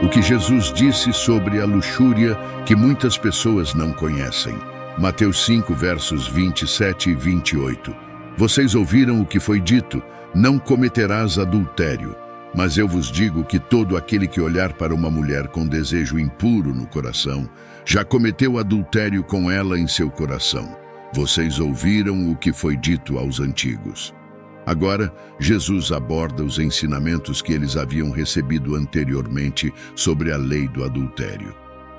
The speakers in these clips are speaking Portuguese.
O que Jesus disse sobre a luxúria que muitas pessoas não conhecem. Mateus 5, versos 27 e 28. Vocês ouviram o que foi dito: não cometerás adultério. Mas eu vos digo que todo aquele que olhar para uma mulher com desejo impuro no coração, já cometeu adultério com ela em seu coração. Vocês ouviram o que foi dito aos antigos. Agora, Jesus aborda os ensinamentos que eles haviam recebido anteriormente sobre a lei do adultério.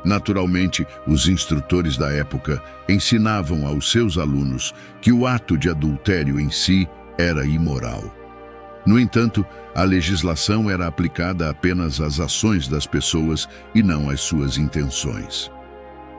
Naturalmente, os instrutores da época ensinavam aos seus alunos que o ato de adultério em si era imoral. No entanto, a legislação era aplicada apenas às ações das pessoas e não às suas intenções.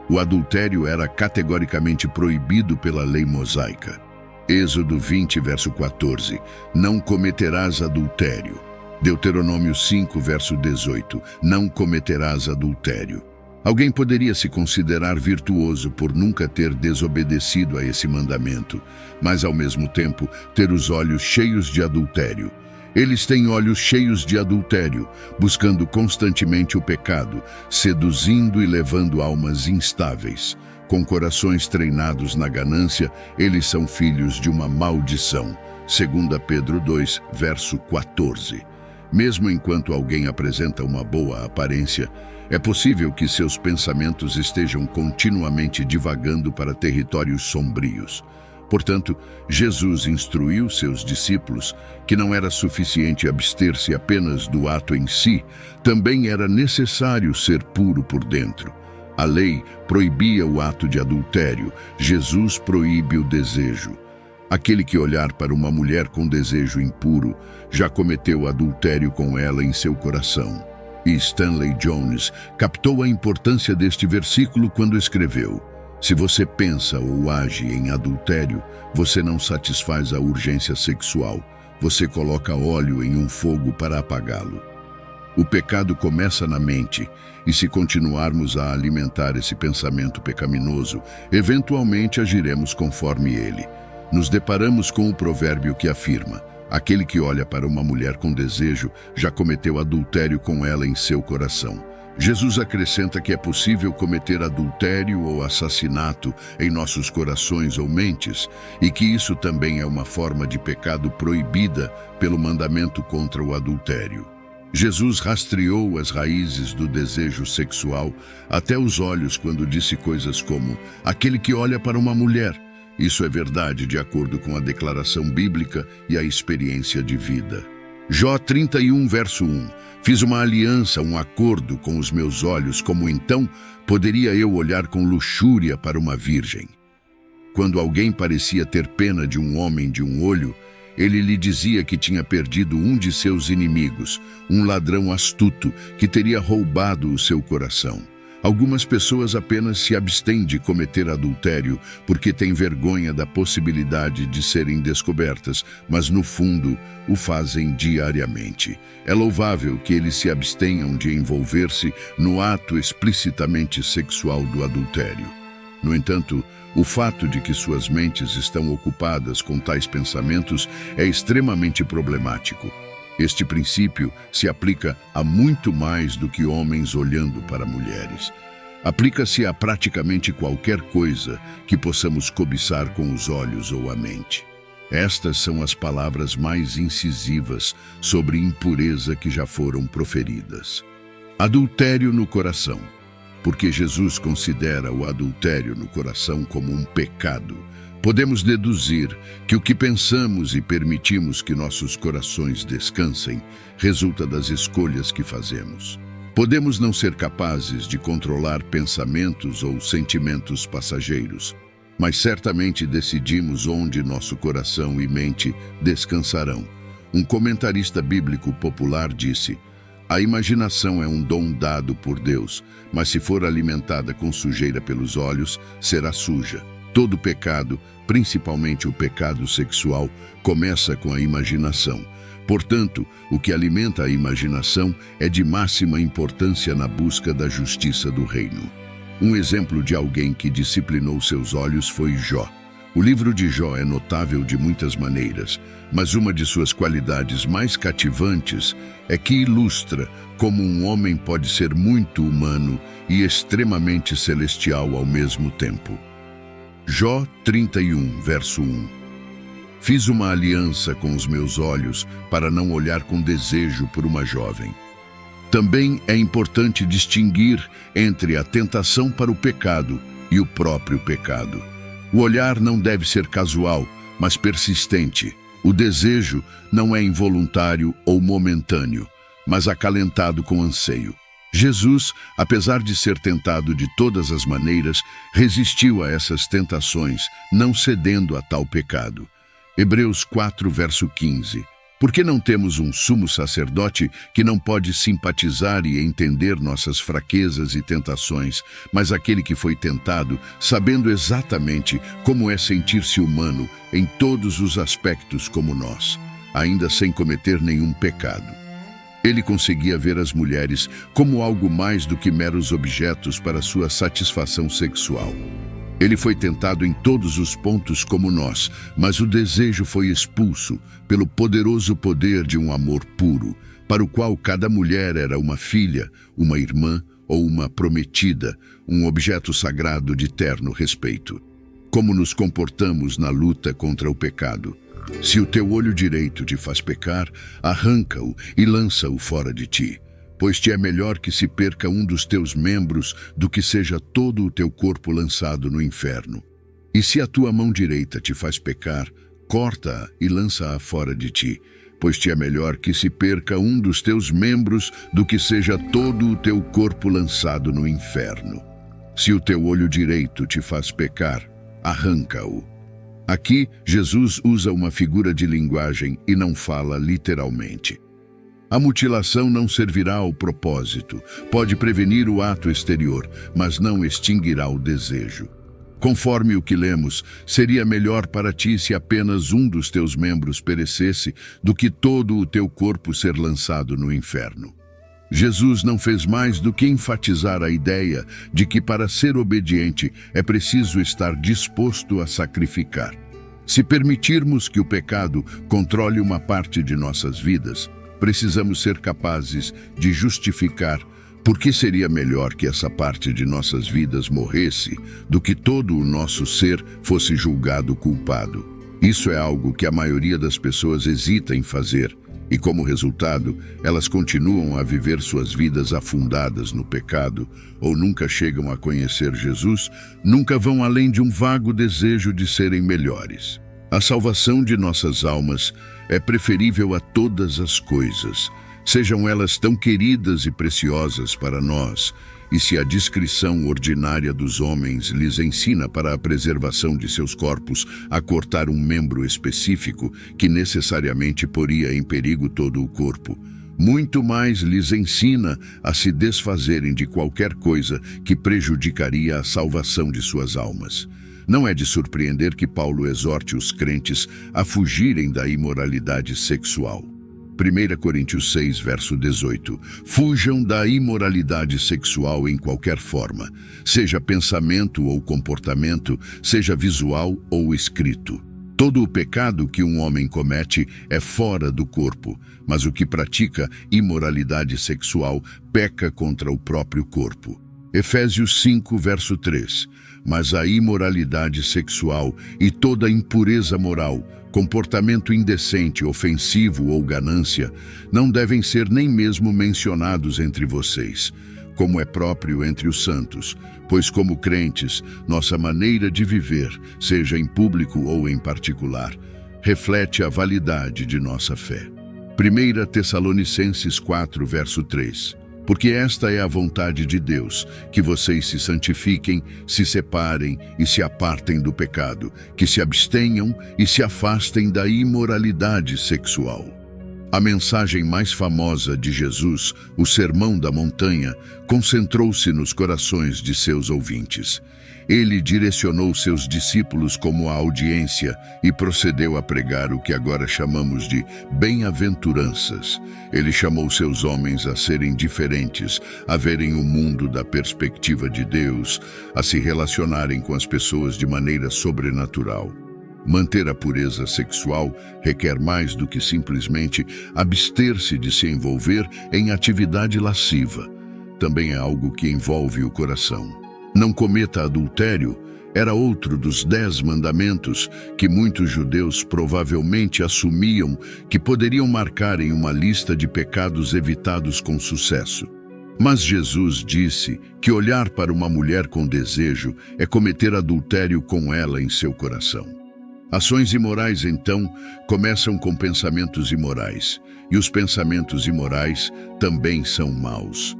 O adultério era categoricamente proibido pela lei mosaica. Êxodo 20, verso 14. Não cometerás adultério. Deuteronômio 5, verso 18. Não cometerás adultério. Alguém poderia se considerar virtuoso por nunca ter desobedecido a esse mandamento, mas ao mesmo tempo ter os olhos cheios de adultério. Eles têm olhos cheios de adultério, buscando constantemente o pecado, seduzindo e levando almas instáveis. Com corações treinados na ganância, eles são filhos de uma maldição. 2 Pedro 2, verso 14. Mesmo enquanto alguém apresenta uma boa aparência, é possível que seus pensamentos estejam continuamente divagando para territórios sombrios. Portanto, Jesus instruiu seus discípulos que não era suficiente abster-se apenas do ato em si, também era necessário ser puro por dentro. A lei proibia o ato de adultério, Jesus proíbe o desejo. Aquele que olhar para uma mulher com desejo impuro já cometeu adultério com ela em seu coração. E Stanley Jones captou a importância deste versículo quando escreveu: se você pensa ou age em adultério, você não satisfaz a urgência sexual, você coloca óleo em um fogo para apagá-lo. O pecado começa na mente, e se continuarmos a alimentar esse pensamento pecaminoso, eventualmente agiremos conforme ele. Nos deparamos com o provérbio que afirma: aquele que olha para uma mulher com desejo já cometeu adultério com ela em seu coração. Jesus acrescenta que é possível cometer adultério ou assassinato em nossos corações ou mentes, e que isso também é uma forma de pecado proibida pelo mandamento contra o adultério. Jesus rastreou as raízes do desejo sexual até os olhos quando disse coisas como: aquele que olha para uma mulher. Isso é verdade de acordo com a declaração bíblica e a experiência de vida. Jó 31, verso 1. Fiz uma aliança, um acordo com os meus olhos, como então poderia eu olhar com luxúria para uma virgem? Quando alguém parecia ter pena de um homem de um olho, ele lhe dizia que tinha perdido um de seus inimigos, um ladrão astuto que teria roubado o seu coração. Algumas pessoas apenas se abstêm de cometer adultério porque têm vergonha da possibilidade de serem descobertas, mas no fundo o fazem diariamente. É louvável que eles se abstenham de envolver-se no ato explicitamente sexual do adultério. No entanto, o fato de que suas mentes estão ocupadas com tais pensamentos é extremamente problemático. Este princípio se aplica a muito mais do que homens olhando para mulheres. Aplica-se a praticamente qualquer coisa que possamos cobiçar com os olhos ou a mente. Estas são as palavras mais incisivas sobre impureza que já foram proferidas. Adultério no coração. Porque Jesus considera o adultério no coração como um pecado, podemos deduzir que o que pensamos e permitimos que nossos corações descansem resulta das escolhas que fazemos. Podemos não ser capazes de controlar pensamentos ou sentimentos passageiros, mas certamente decidimos onde nosso coração e mente descansarão. Um comentarista bíblico popular disse: a imaginação é um dom dado por Deus, mas se for alimentada com sujeira pelos olhos, será suja. Todo pecado, principalmente o pecado sexual, começa com a imaginação. Portanto, o que alimenta a imaginação é de máxima importância na busca da justiça do reino. Um exemplo de alguém que disciplinou seus olhos foi Jó. O livro de Jó é notável de muitas maneiras, mas uma de suas qualidades mais cativantes é que ilustra como um homem pode ser muito humano e extremamente celestial ao mesmo tempo. Jó 31, verso 1. Fiz uma aliança com os meus olhos para não olhar com desejo por uma jovem. Também é importante distinguir entre a tentação para o pecado e o próprio pecado. O olhar não deve ser casual, mas persistente. O desejo não é involuntário ou momentâneo, mas acalentado com anseio. Jesus, apesar de ser tentado de todas as maneiras, resistiu a essas tentações, não cedendo a tal pecado. Hebreus 4, verso 15. Por que não temos um sumo sacerdote que não pode simpatizar e entender nossas fraquezas e tentações, mas aquele que foi tentado, sabendo exatamente como é sentir-se humano em todos os aspectos como nós, ainda sem cometer nenhum pecado? Ele conseguia ver as mulheres como algo mais do que meros objetos para sua satisfação sexual. Ele foi tentado em todos os pontos como nós, mas o desejo foi expulso pelo poderoso poder de um amor puro, para o qual cada mulher era uma filha, uma irmã ou uma prometida, um objeto sagrado de terno respeito. Como nos comportamos na luta contra o pecado? Se o teu olho direito te faz pecar, arranca-o e lança-o fora de ti. Pois te é melhor que se perca um dos teus membros do que seja todo o teu corpo lançado no inferno. E se a tua mão direita te faz pecar, corta-a e lança-a fora de ti, pois te é melhor que se perca um dos teus membros do que seja todo o teu corpo lançado no inferno. Se o teu olho direito te faz pecar, arranca-o. Aqui, Jesus usa uma figura de linguagem e não fala literalmente. A mutilação não servirá ao propósito, pode prevenir o ato exterior, mas não extinguirá o desejo. Conforme o que lemos, seria melhor para ti se apenas um dos teus membros perecesse do que todo o teu corpo ser lançado no inferno. Jesus não fez mais do que enfatizar a ideia de que para ser obediente é preciso estar disposto a sacrificar. Se permitirmos que o pecado controle uma parte de nossas vidas, precisamos ser capazes de justificar por que seria melhor que essa parte de nossas vidas morresse do que todo o nosso ser fosse julgado culpado. Isso é algo que a maioria das pessoas hesita em fazer e, como resultado, elas continuam a viver suas vidas afundadas no pecado ou nunca chegam a conhecer Jesus, nunca vão além de um vago desejo de serem melhores. A salvação de nossas almas é preferível a todas as coisas, sejam elas tão queridas e preciosas para nós, e se a discrição ordinária dos homens lhes ensina para a preservação de seus corpos a cortar um membro específico que necessariamente poria em perigo todo o corpo, muito mais lhes ensina a se desfazerem de qualquer coisa que prejudicaria a salvação de suas almas. Não é de surpreender que Paulo exorte os crentes a fugirem da imoralidade sexual. 1 Coríntios 6, verso 18. Fujam da imoralidade sexual em qualquer forma, seja pensamento ou comportamento, seja visual ou escrito. Todo o pecado que um homem comete é fora do corpo, mas o que pratica imoralidade sexual peca contra o próprio corpo. Efésios 5, verso 3. Mas a imoralidade sexual e toda impureza moral, comportamento indecente, ofensivo ou ganância, não devem ser nem mesmo mencionados entre vocês, como é próprio entre os santos, pois como crentes, nossa maneira de viver, seja em público ou em particular, reflete a validade de nossa fé. 1 Tessalonicenses 4, verso 3. Porque esta é a vontade de Deus, que vocês se santifiquem, se separem e se apartem do pecado, que se abstenham e se afastem da imoralidade sexual. A mensagem mais famosa de Jesus, o Sermão da Montanha, concentrou-se nos corações de seus ouvintes. Ele direcionou seus discípulos como a audiência e procedeu a pregar o que agora chamamos de bem-aventuranças. Ele chamou seus homens a serem diferentes, a verem o mundo da perspectiva de Deus, a se relacionarem com as pessoas de maneira sobrenatural. Manter a pureza sexual requer mais do que simplesmente abster-se de se envolver em atividade lasciva. Também é algo que envolve o coração. Não cometa adultério era outro dos 10 mandamentos que muitos judeus provavelmente assumiam que poderiam marcar em uma lista de pecados evitados com sucesso. Mas Jesus disse que olhar para uma mulher com desejo é cometer adultério com ela em seu coração. Ações imorais, então, começam com pensamentos imorais, e os pensamentos imorais também são maus.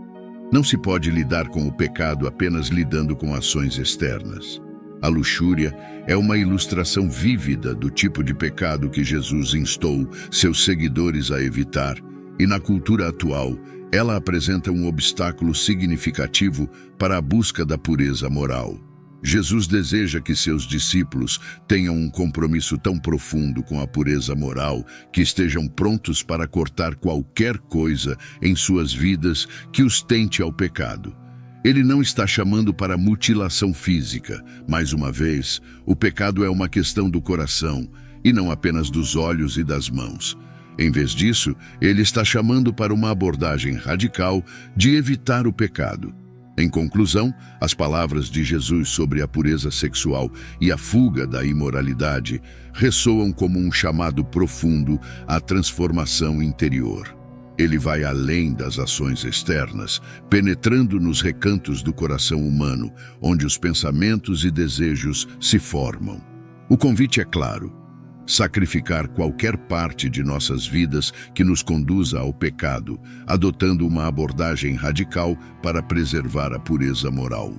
Não se pode lidar com o pecado apenas lidando com ações externas. A luxúria é uma ilustração vívida do tipo de pecado que Jesus instou seus seguidores a evitar, e na cultura atual, ela apresenta um obstáculo significativo para a busca da pureza moral. Jesus deseja que seus discípulos tenham um compromisso tão profundo com a pureza moral que estejam prontos para cortar qualquer coisa em suas vidas que os tente ao pecado. Ele não está chamando para mutilação física. Mais uma vez, o pecado é uma questão do coração e não apenas dos olhos e das mãos. Em vez disso, ele está chamando para uma abordagem radical de evitar o pecado. Em conclusão, as palavras de Jesus sobre a pureza sexual e a fuga da imoralidade ressoam como um chamado profundo à transformação interior. Ele vai além das ações externas, penetrando nos recantos do coração humano, onde os pensamentos e desejos se formam. O convite é claro: sacrificar qualquer parte de nossas vidas que nos conduza ao pecado, adotando uma abordagem radical para preservar a pureza moral.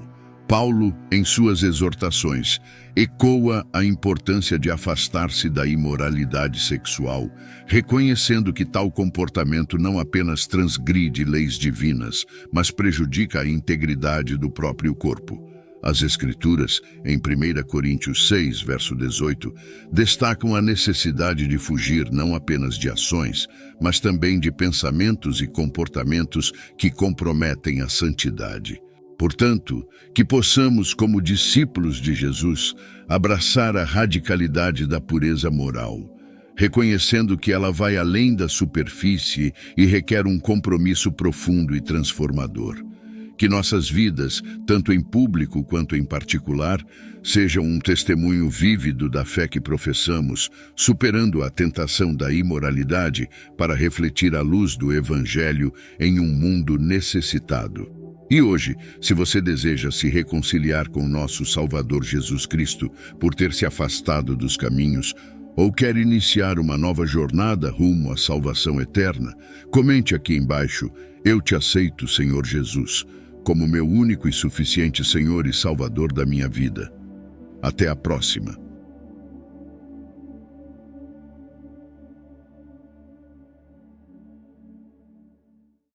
Paulo, em suas exortações, ecoa a importância de afastar-se da imoralidade sexual, reconhecendo que tal comportamento não apenas transgride leis divinas, mas prejudica a integridade do próprio corpo. As Escrituras, em 1 Coríntios 6, verso 18, destacam a necessidade de fugir não apenas de ações, mas também de pensamentos e comportamentos que comprometem a santidade. Portanto, que possamos, como discípulos de Jesus, abraçar a radicalidade da pureza moral, reconhecendo que ela vai além da superfície e requer um compromisso profundo e transformador. Que nossas vidas, tanto em público quanto em particular, sejam um testemunho vívido da fé que professamos, superando a tentação da imoralidade para refletir a luz do Evangelho em um mundo necessitado. E hoje, se você deseja se reconciliar com nosso Salvador Jesus Cristo por ter se afastado dos caminhos, ou quer iniciar uma nova jornada rumo à salvação eterna, comente aqui embaixo: "Eu te aceito, Senhor Jesus, como meu único e suficiente Senhor e Salvador da minha vida." Até a próxima.